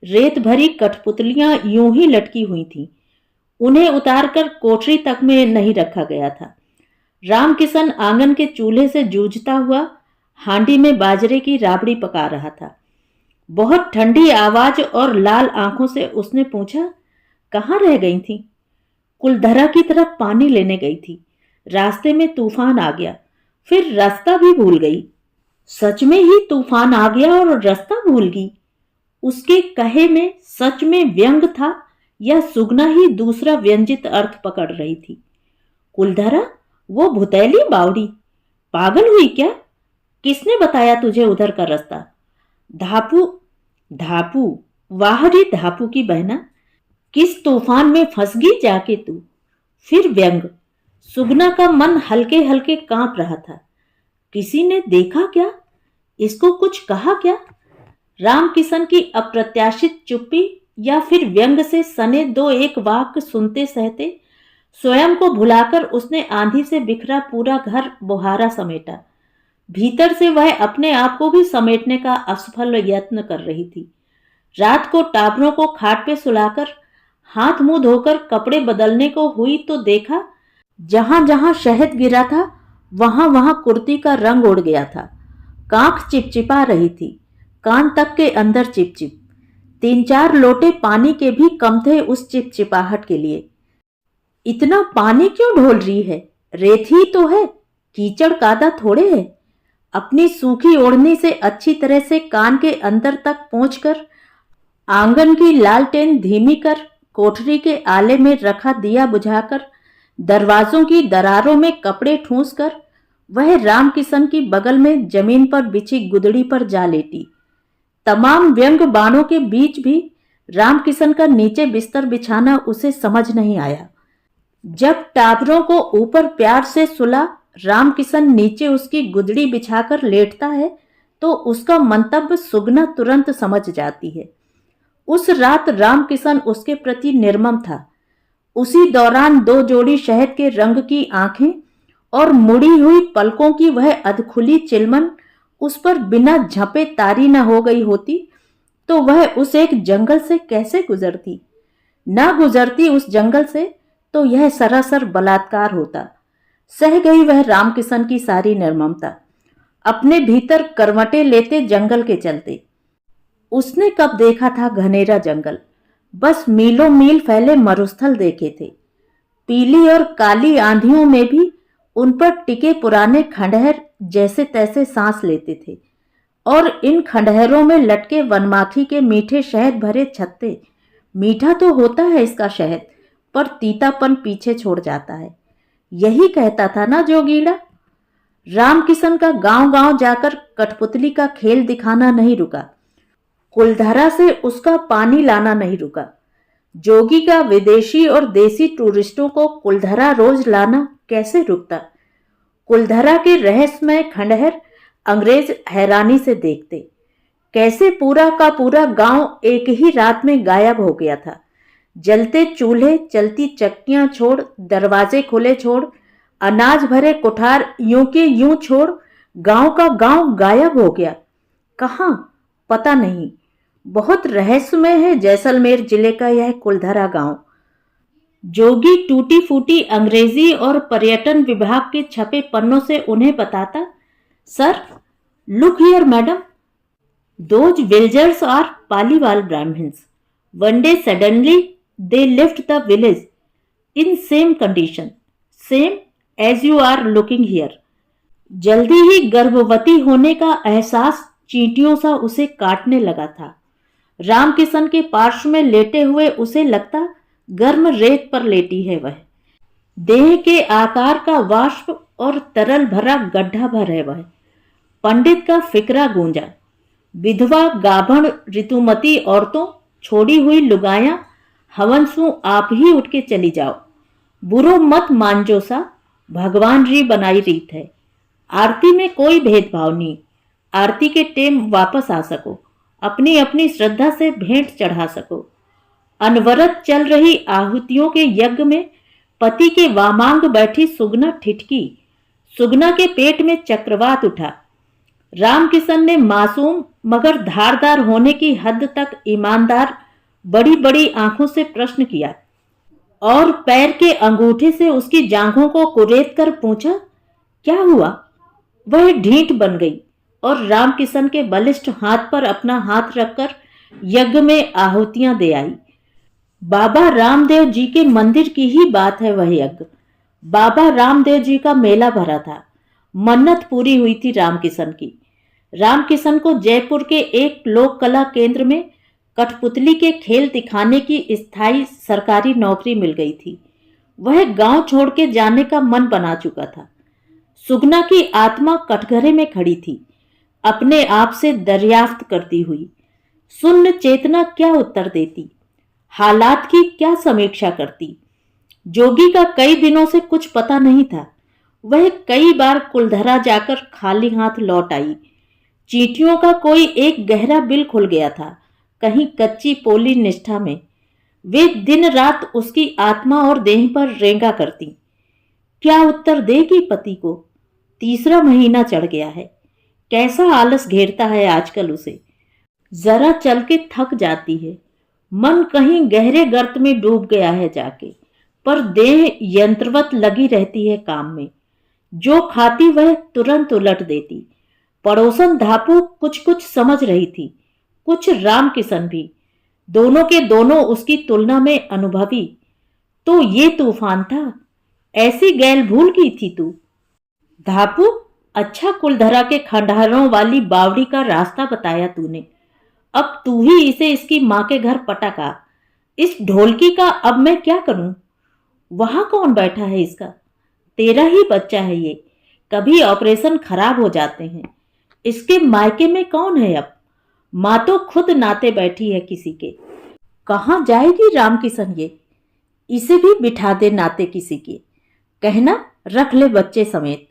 रेत भरी कठपुतलियां यूं ही लटकी हुई थीं। उन्हें उतारकर कोठरी तक में नहीं रखा गया था। रामकिशन आंगन के चूल्हे से जूझता हुआ हांडी में बाजरे की राबड़ी पका रहा था। बहुत ठंडी आवाज और लाल आंखों से उसने पूछा, कहाँ रह गई थी? कुलधरा की तरफ पानी लेने गई थी। रास्ते में तूफान आ गया, फिर रास्ता भी भूल गई। सच में ही तूफान आ गया और रास्ता भूल गई? उसके कहे में सच में व्यंग था या सुगना ही दूसरा व्यंजित अर्थ पकड़ रही थी? कुलधरा, वो भुतैली बावड़ी, पागल हुई क्या? किसने बताया तुझे उधर का रास्ता? धापू, धापू, वाह रे धापू की बहना, किस तूफान में फंस गई जाके तू? फिर व्यंग। सुगना का मन हल्के हल्के कांप रहा था। किसी ने देखा क्या? इसको कुछ कहा क्या? रामकिशन की अप्रत्याशित चुप्पी या फिर व्यंग से सने 2-1 वाक्य सुनते सहते स्वयं को भुलाकर उसने आंधी से बिखरा पूरा घर बुहारा समेटा। भीतर से वह अपने आप को भी समेटने का असफल यत्न कर रही थी। रात को टाबरों को खाट पे सुलाकर हाथ मुंह धोकर कपड़े बदलने को हुई तो देखा, जहां जहां शहद गिरा था वहां वहां कुर्ती का रंग उड़ गया था। कांख चिपचिपा रही थी, कान तक के अंदर चिपचिप। 3-4 लोटे पानी के भी कम थे उस चिपचिपाहट के लिए। इतना पानी क्यों ढोल रही है? रेत ही तो है, कीचड़ कादा थोड़े है। अपनी सूखी ओढ़नी से अच्छी तरह से कान के अंदर तक पहुंचकर आंगन की लालटेन धीमी कर, कोठरी के आले में रखा दिया बुझाकर, दरवाजों की दरारों में कपड़े ठूंस कर वह रामकिशन की बगल में जमीन पर बिछी गुदड़ी पर जा लेटी। तमाम व्यंग बाणों के बीच भी रामकिशन का नीचे बिस्तर बिछाना उसे समझ नहीं आया। जब टाबरों को ऊपर प्यार से सुला रामकिशन नीचे उसकी गुदड़ी बिछाकर लेटता है तो उसका मंतव्य सुगना तुरंत समझ जाती है। उस रात रामकिशन उसके प्रति निर्मम था। उसी दौरान दो जोड़ी शहद के रंग की आंखें और मुड़ी हुई पलकों की वह अधखुली चिलमन उस पर बिना झपे तारी न हो गई होती तो वह उस एक जंगल से कैसे गुजरती। न गुजरती उस जंगल से तो यह सरासर बलात्कार होता। सह गई वह रामकिशन की सारी निर्ममता, अपने भीतर करवटें लेते जंगल के चलते। उसने कब देखा था घनेरा जंगल, बस मीलों मील फैले मरुस्थल देखे थे। पीली और काली आंधियों में भी उन पर टिके पुराने खंडहर जैसे तैसे सांस लेते थे और इन खंडहरों में लटके वनमाखी के मीठे शहद भरे छत्ते। मीठा तो होता है इसका शहद, पर तीतापन पीछे छोड़ जाता है। यही कहता था ना जोगीड़ा। रामकिशन का गांव गांव जाकर कठपुतली का खेल दिखाना नहीं रुका, कुलधरा से उसका पानी लाना नहीं रुका। जोगी का विदेशी और देसी टूरिस्टों को कुलधरा रोज लाना कैसे रुकता। कुलधरा के रहस्यमय खंडहर अंग्रेज हैरानी से देखते। कैसे पूरा का पूरा गांव एक ही रात में गायब हो गया था। जलते चूल्हे, चलती चक्कियां छोड़, दरवाजे खुले छोड़, अनाज भरे कुठार यूं के यूं छोड़, गांव का गांव गायब हो गया। कहां पता नहीं। बहुत रहस्यमय है जैसलमेर जिले का यह कुलधरा गांव। जोगी टूटी फूटी अंग्रेजी और पर्यटन विभाग के छपे पन्नों से उन्हें बताता, sir look here madam, those villagers are Paliwal Brahmins. One day suddenly they left the village in same condition, same as you are looking here। जल्दी ही गर्भवती होने का एहसास चींटियों सा उसे काटने लगा था। रामकिशन के पार्श्व में लेटे हुए उसे लगता गर्म रेत पर लेटी है वह। देह के आकार का वाष्प और तरल भरा गड्ढा भर है वह। पंडित का फिकरा गूंजा। विधवा, गाभण, ऋतुमती औरतों, छोड़ी हुई लुगायां, हवनसु आप ही उठ के चली जाओ। बुरो मत मांजो सा, भगवान री बनाई रीत है। आरती में कोई भेदभाव नहीं। आरती के टेम वापस आ सको, अपनी अपनी श्रद्धा से भेंट चढ़ा सको। अनवरत चल रही आहुतियों के यज्ञ में पति के वामांग बैठी सुगना ठिठकी। सुगना के पेट में चक्रवात उठा। रामकिशन ने मासूम मगर धारदार होने की हद तक ईमानदार बड़ी बड़ी आंखों से प्रश्न किया और पैर के अंगूठे से उसकी जांघों को कुरेद कर पूछा, क्या हुआ। वह ढीठ बन गई और रामकिशन के बलिष्ठ हाथ पर अपना हाथ रखकर यज्ञ में आहुतियां दे आई। बाबा रामदेव जी के मंदिर की ही बात है वह यज्ञ। बाबा रामदेव जी का मेला भरा था। मन्नत पूरी हुई थी रामकिशन की। रामकिशन को जयपुर के एक लोक कला केंद्र में कठपुतली के खेल दिखाने की स्थायी सरकारी नौकरी मिल गई थी। वह गांव छोड़ के जाने का मन बना चुका था। सुगना की आत्मा कटघरे में खड़ी थी, अपने आप से दरियाफ्त करती हुई। शून्य चेतना क्या उत्तर देती, हालात की क्या समीक्षा करती। जोगी का कई दिनों से कुछ पता नहीं था। वह कई बार कुलधरा जाकर खाली हाथ लौट आई। चींटियों का कोई एक गहरा बिल खुल गया था, कहीं कच्ची पोली निष्ठा में। वे दिन रात उसकी आत्मा और देह पर रेंगा करती। क्या उत्तर देगी पति को। तीसरा महीना चढ़ गया है। कैसा आलस घेरता है आजकल उसे। जरा चल के थक जाती है। मन कहीं गहरे गर्त में डूब गया है जाके, पर देह यंत्रवत लगी रहती है काम में। जो खाती वह तुरंत उलट देती। पड़ोसन धापू कुछ कुछ समझ रही थी, कुछ रामकिशन भी। दोनों के दोनों उसकी तुलना में अनुभवी। तो ये तूफान था, ऐसी गैल भूल गई थी तू। धापू, अच्छा कुलधरा के खंडहरों वाली बावड़ी का रास्ता बताया तूने। अब तू ही इसे इसकी माँ के घर पटका। इस ढोलकी का अब मैं क्या करूं। वहां कौन बैठा है इसका। तेरा ही बच्चा है ये। कभी ऑपरेशन खराब हो जाते हैं। इसके मायके में कौन है अब। माँ तो खुद नाते बैठी है किसी के। कहाँ जाएगी राम किशन ये, इसे भी बिठा दे नाते किसी के, कहना रख ले बच्चे समेत,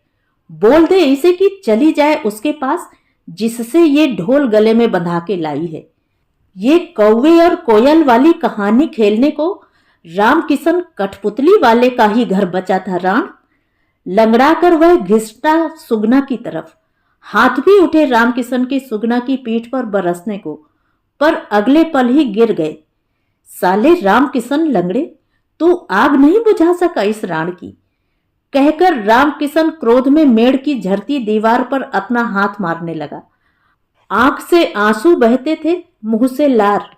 बोल दे इसे कि चली जाए उसके पास जिससे ये ढोल गले में बंधा के लाई है। ये कौवे और कोयल वाली कहानी खेलने को राम किशन कठपुतली वाले का ही घर बचा था राण। लंगड़ाकर वह घिसटा सुगना की तरफ, हाथ भी उठे राम किशन की सुगना की पीठ पर बरसने को, पर अगले पल ही गिर गए। साले राम किशन लंगड़े, तू आग नहीं बुझा सका इस राण की, कहकर राम किशन क्रोध में मेड़ की झरती दीवार पर अपना हाथ मारने लगा। आंख से आंसू बहते थे, मुंह से लार।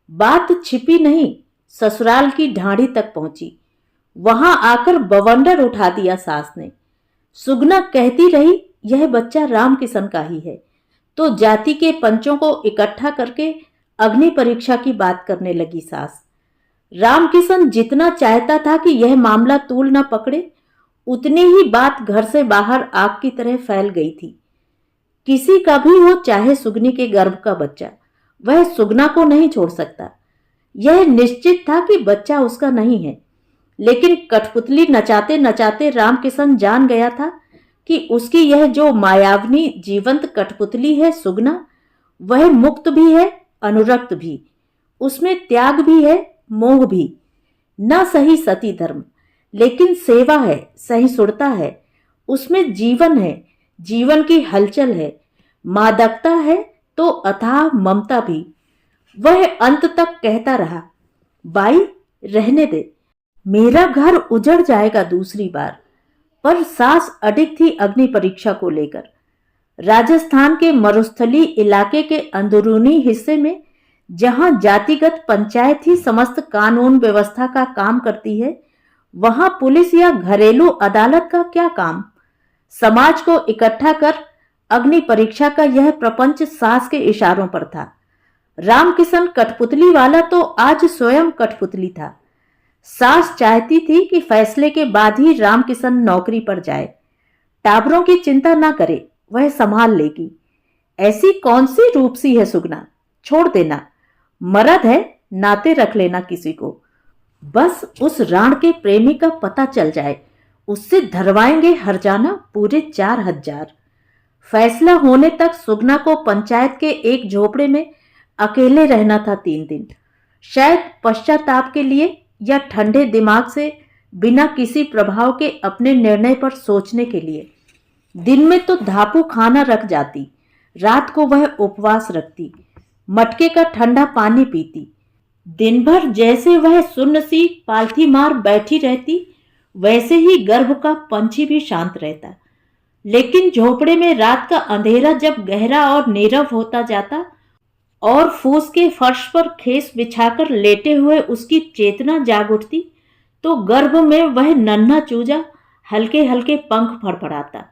बात छिपी नहीं, ससुराल की ढांडी तक पहुंची। वहां आकर बवंडर उठा दिया सास ने। सुगना कहती रही यह बच्चा राम किशन का ही है, तो जाति के पंचों को इकट्ठा करके अग्नि परीक्षा की बात करने लगी सास। राम किशन जितना चाहता था कि यह मामला तूल न पकड़े, उतनी ही बात घर से बाहर आग की तरह फैल गई थी। किसी का भी हो, चाहे सुगनी के गर्भ का बच्चा, वह सुगना को नहीं छोड़ सकता। यह निश्चित था कि बच्चा उसका नहीं है, लेकिन कठपुतली नचाते नचाते राम किशन जान गया था कि उसकी यह जो मायावनी जीवंत कठपुतली है सुगना, वह मुक्त भी है, अनुरक्त भी। उसमें त्याग भी है, मोह भी। न सही सती धर्म, लेकिन सेवा है, सहिष्णुता है। उसमें जीवन है, जीवन की हलचल है, मादकता है तो अथाह ममता भी। वह अंत तक कहता रहा, बाई रहने दे, मेरा घर उजड़ जाएगा दूसरी बार। पर सास अडिग थी अग्नि परीक्षा को लेकर। राजस्थान के मरुस्थली इलाके के अंदरूनी हिस्से में, जहां जातिगत पंचायत ही समस्त कानून व्यवस्था का काम करती है, वहां पुलिस या घरेलू अदालत का क्या काम। समाज को इकट्ठा कर अग्नि परीक्षा का यह प्रपंच सास के इशारों पर था। राम किशन कठपुतली वाला तो आज स्वयं कठपुतली था। सास चाहती थी कि फैसले के बाद ही राम किशन नौकरी पर जाए। टाबरों की चिंता ना करे, वह संभाल लेगी। ऐसी कौन सी रूपसी है सुगना, छोड़ देना। मर्द है, नाते रख लेना किसी को। बस उस राण के प्रेमी का पता चल जाए, उससे धरवाएंगे हरजाना पूरे 4,000। फैसला होने तक सुगना को पंचायत के एक झोपड़े में अकेले रहना था 3 दिन। शायद पश्चाताप के लिए या ठंडे दिमाग से बिना किसी प्रभाव के अपने निर्णय पर सोचने के लिए। दिन में तो धापू खाना रख जाती, रात को वह उपवास रखती, मटके का ठंडा पानी पीती। दिन भर जैसे वह सुन्न सी पालथी मार बैठी रहती, वैसे ही गर्भ का पंछी भी शांत रहता। लेकिन झोपड़े में रात का अंधेरा जब गहरा और नीरव होता जाता और फूस के फर्श पर खेस बिछाकर लेटे हुए उसकी चेतना जाग उठती, तो गर्भ में वह नन्हा चूजा हल्के हल्के पंख फड़फड़ाता।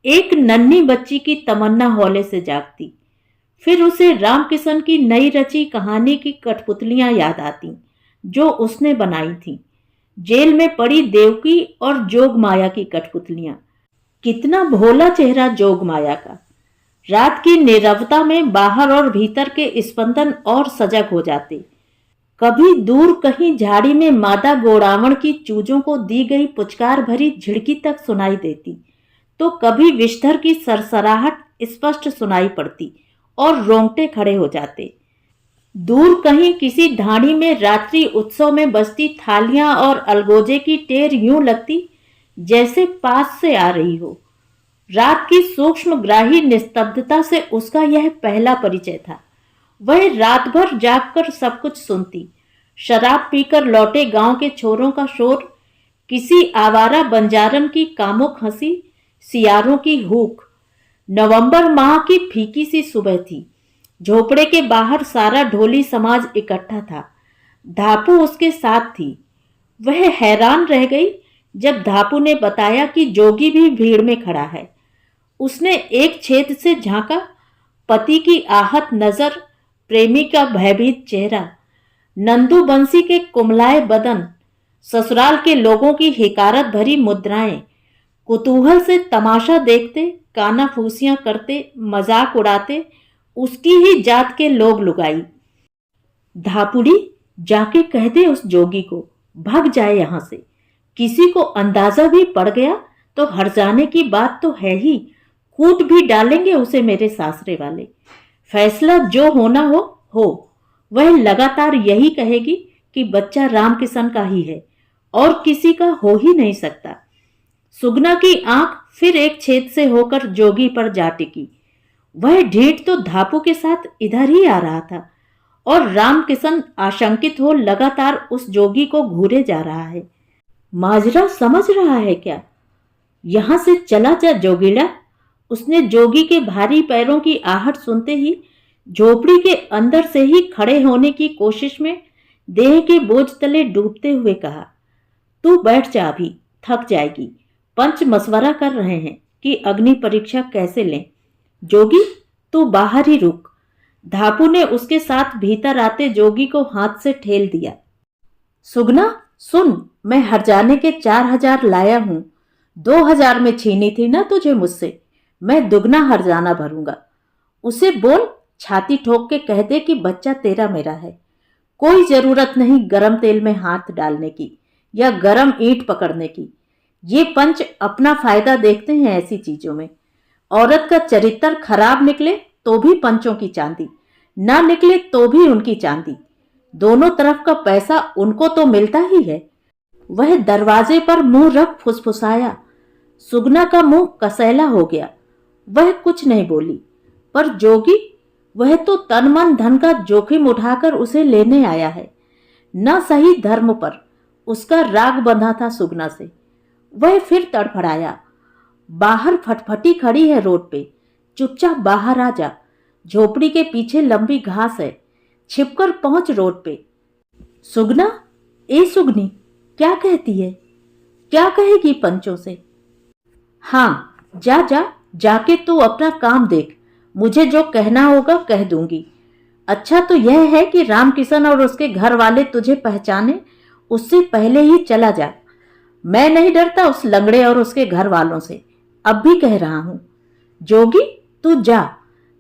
एक नन्ही बच्ची की तमन्ना हौले से जागती। फिर उसे राम किशन की नई रची कहानी की कठपुतलियां याद आती जो उसने बनाई थीं। जेल में पड़ी देवकी और जोगमाया की कठपुतलियां। कितना भोला चेहरा जोगमाया का। रात की नीरवता में बाहर और भीतर के स्पंदन और सजग हो जाते। कभी दूर कहीं झाड़ी में मादा गोड़ावण की चूजों को दी गई पुचकार भरी झिड़की तक सुनाई देती, तो कभी विषधर की सरसराहट स्पष्ट सुनाई पड़ती और रोंगटे खड़े हो जाते। दूर कहीं किसी ढाणी में रात्रि उत्सव में बजती थालियां और अलगोजे की टेर यूं लगती जैसे पास से आ रही हो। रात की सूक्ष्म ग्राही निस्तब्धता से उसका यह पहला परिचय था। वह रात भर जागकर सब कुछ सुनती। शराब पीकर लौटे गांव के छोरों का शोर, किसी आवारा बंजारन की कामुक हंसी, सियारों की हूक। नवंबर माह की फीकी सी सुबह थी। झोपड़े के बाहर सारा ढोली समाज इकट्ठा था। धापू उसके साथ थी। वह हैरान रह गई जब धापू ने बताया कि जोगी भी भीड़ में खड़ा है। उसने एक छेद से झांका। पति की आहत नजर, प्रेमी का भयभीत चेहरा, नंदू बंसी के कुमलाए बदन, ससुराल के लोगों की हिकारत भरी मुद्राएं। कुतूहल से तमाशा देखते, कानाफूसियां करते, मजाक उड़ाते उसकी ही जात के लोग लुगाई। धापुड़ी, जाके कह दे उस जोगी को भाग जाए यहां से। किसी को अंदाजा भी पड़ गया तो हर्जाने की बात तो है ही, कूट भी डालेंगे उसे मेरे सासरे वाले। फैसला जो होना हो। वह लगातार यही कहेगी कि बच्चा रामकिशन का ही है और किसी का हो ही नहीं सकता। सुगना की आंख फिर एक छेद से होकर जोगी पर जा टिकी। वह ढीठ तो धापू के साथ इधर ही आ रहा था और रामकिशन आशंकित हो लगातार उस जोगी को घूरे जा रहा है। माजरा समझ रहा है क्या? यहां से चला जा जोगीड़ा। उसने जोगी के भारी पैरों की आहट सुनते ही झोपड़ी के अंदर से ही खड़े होने की कोशिश में देह के बोझ तले डूबते हुए कहा, तू बैठ जा, अभी थक जाएगी। पंच मशवरा कर रहे हैं कि अग्नि परीक्षा कैसे लें। जोगी तू बाहर ही रुक। धापू ने उसके साथ भीतर आते जोगी को हाथ से ठेल दिया। सुगना सुन, मैं हरजाने के 4,000 लाया हूं। 2,000 में छीनी थी ना तुझे मुझसे, मैं दुगना हरजाना भरूंगा। उसे बोल, छाती ठोक के कह दे कि बच्चा तेरा मेरा है। कोई जरूरत नहीं गरम तेल में हाथ डालने की या गरम ईंट पकड़ने की। ये पंच अपना फायदा देखते हैं ऐसी चीजों में। औरत का चरित्र खराब निकले तो भी पंचों की चांदी, ना निकले तो भी उनकी चांदी। दोनों तरफ का पैसा उनको तो मिलता ही है। वह दरवाजे पर मुंह रख फुसफुसाया। सुगना का मुंह कसैला हो गया। वह कुछ नहीं बोली, पर जोगी, वह तो तन मन धन का जोखिम उठाकर उसे लेने आया है। न सही धर्म पर उसका राग बंधा था सुगना से। वह फिर तड़फड़ाया। बाहर फटफटी खड़ी है रोड पे, चुपचाप बाहर आ जा। झोपड़ी के पीछे लंबी घास है, छिपकर पहुंच रोड पे। सुगना, ए सुगनी, क्या कहती है? क्या कहेगी पंचों से? हाँ, जा जा, जाके तू अपना काम देख। मुझे जो कहना होगा कह दूंगी। अच्छा तो यह है कि रामकिशन और उसके घर वाले तुझे पहचाने, उससे पहले ही चला जा। मैं नहीं डरता उस लंगड़े और उसके घर वालों से, अब भी कह रहा हूं। जोगी तू जा,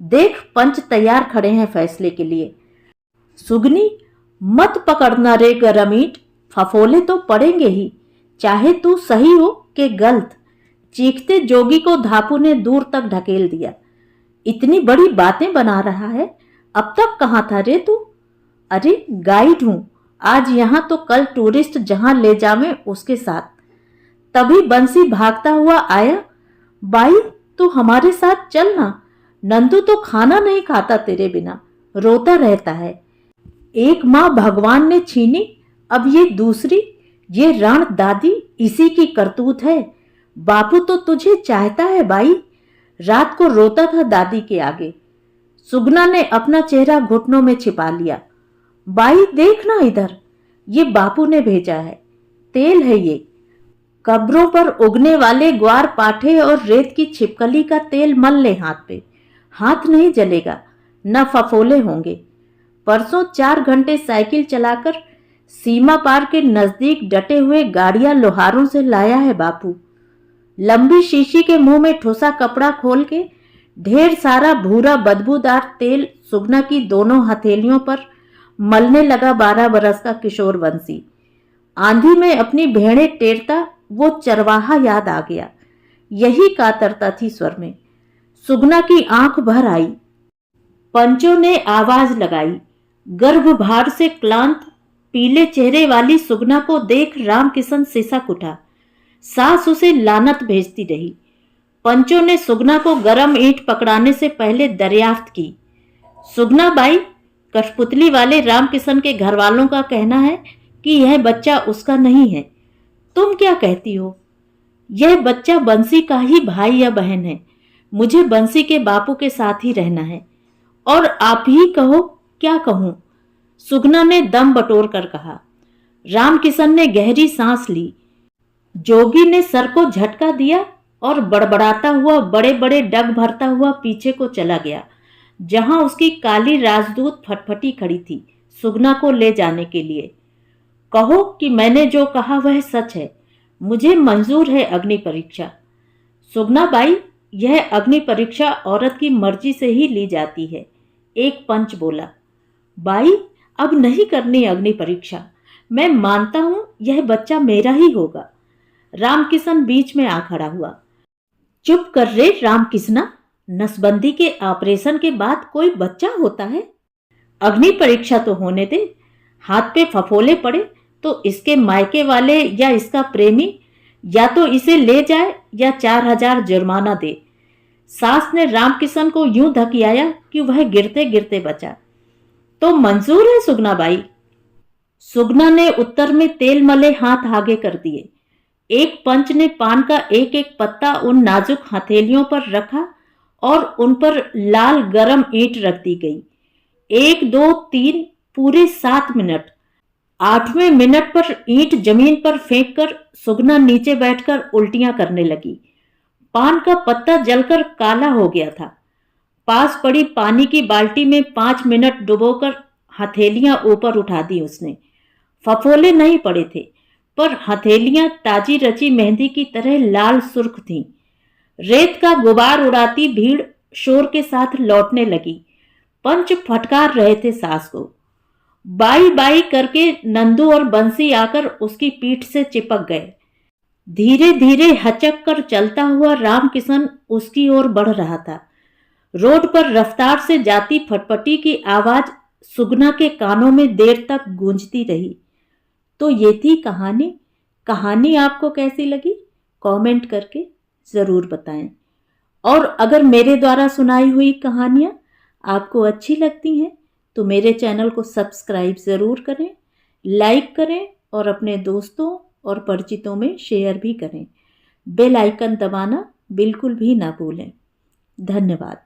देख पंच तैयार खड़े हैं फैसले के लिए। सुगनी, मत पकड़ना रे गरम ईंट, फफोले तो पड़ेंगे ही, चाहे तू सही हो कि गलत। चीखते जोगी को धापू ने दूर तक ढकेल दिया। इतनी बड़ी बातें बना रहा है, अब तक कहां था रे तू? अरे गाइड हूं, आज यहां तो कल टूरिस्ट जहां ले जावे उसके साथ। तभी बंसी भागता हुआ आया। बाई तू हमारे साथ चलना, नंदू तो खाना नहीं खाता तेरे बिना, रोता रहता है। एक माँ भगवान ने छीनी, अब ये दूसरी, ये रण दादी इसी की करतूत है। बापू तो तुझे चाहता है बाई, रात को रोता था दादी के आगे। सुगना ने अपना चेहरा घुटनों में छिपा लिया। बाई देखना इधर, ये बापू ने भेजा है, तेल है ये। कब्रों पर उगने वाले ग्वार पाठे और रेत की छिपकली का तेल मल ले हाथ पे, हाथ नहीं जलेगा, न फफोले होंगे। परसों 4 घंटे साइकिल चलाकर सीमा पार के नजदीक डटे हुए गाड़ियां लोहारों से लाया है बापू। लंबी शीशी के मुंह में ठोसा कपड़ा खोल के ढेर सारा भूरा बदबूदार तेल सुगना की दोनों हथेलियों पर मलने लगा 12 बरस का किशोर बंसी। आंधी में अपनी भेड़ें टेरता वो चरवाहा याद आ गया। यही कातरता थी स्वर में। सुगना की आंख भर आई। पंचों ने आवाज लगाई। गर्भभार से क्लांत पीले चेहरे वाली सुगना को देख रामकिशन सिसक उठा। सास उसे लानत भेजती रही। पंचों ने सुगना को गरम ईंट पकड़ाने से पहले दरियाफ्त की। सुगना बाई, कठपुतली वाले रामकिशन के घर वालों का कहना है कि यह बच्चा उसका नहीं है। तुम क्या कहती हो? यह बच्चा बंसी का ही भाई या बहन है। मुझे बंसी के बापू के साथ ही रहना है। और आप ही कहो, क्या कहूं? सुगना ने दम बटोर कर कहा। रामकिशन ने गहरी सांस ली। जोगी ने सर को झटका दिया और बड़बड़ाता हुआ बड़े बड़े डग भरता हुआ पीछे को चला गया, जहां उसकी काली राजदूत फटफटी खड़ी थी सुगना को ले जाने के लिए। कहो कि मैंने जो कहा वह सच है। मुझे मंजूर है अग्नि परीक्षा। सुगना बाई, यह अग्नि परीक्षा औरत की मर्जी से ही ली जाती है, एक पंच बोला। बाई, अब नहीं करनी अग्नि परीक्षा, मैं मानता हूं यह बच्चा मेरा ही होगा। रामकिशन बीच में आ खड़ा हुआ। चुप कर रे रामकिशना, नसबंदी के ऑपरेशन के बाद कोई बच्चा होता है? अग्नि परीक्षा तो होने दे। हाथ पे फफोले पड़े तो इसके मायके वाले या इसका प्रेमी या तो इसे ले जाए या 4000 जुर्माना दे। सास ने रामकिशन को यूं धकियाया कि वह गिरते गिरते बचा। तो मंजूर है सुगना बाई? सुगना ने उत्तर में तेल मले हाथ आगे कर दिए। एक पंच ने पान का एक एक पत्ता उन नाजुक हथेलियों पर रखा और उन पर लाल गरम ईंट रख दी गई। 1 2 3 पूरे 7 मिनट। 8वें मिनट पर ईंट जमीन पर फेंककर सुगना नीचे बैठकर उल्टियां करने लगी। पान का पत्ता जलकर काला हो गया था। पास पड़ी पानी की बाल्टी में 5 मिनट डुबोकर हथेलियां ऊपर उठा दी उसने। फफोले नहीं पड़े थे, पर हथेलियां ताजी रची मेहंदी की तरह लाल सुर्ख थीं। रेत का गुबार उड़ाती भीड़ शोर के साथ लौटने लगी। पंच फटकार रहे थे सास को। बाई बाई करके नंदू और बंसी आकर उसकी पीठ से चिपक गए। धीरे धीरे हचक कर चलता हुआ रामकिशन उसकी ओर बढ़ रहा था। रोड पर रफ्तार से जाती फटफटी की आवाज सुगना के कानों में देर तक गूंजती रही। तो ये थी कहानी। कहानी आपको कैसी लगी कमेंट करके ज़रूर बताएं। और अगर मेरे द्वारा सुनाई हुई कहानियाँ आपको अच्छी लगती हैं तो मेरे चैनल को सब्सक्राइब ज़रूर करें, लाइक करें और अपने दोस्तों और परिचितों में शेयर भी करें। बेल आइकन दबाना बिल्कुल भी ना भूलें। धन्यवाद।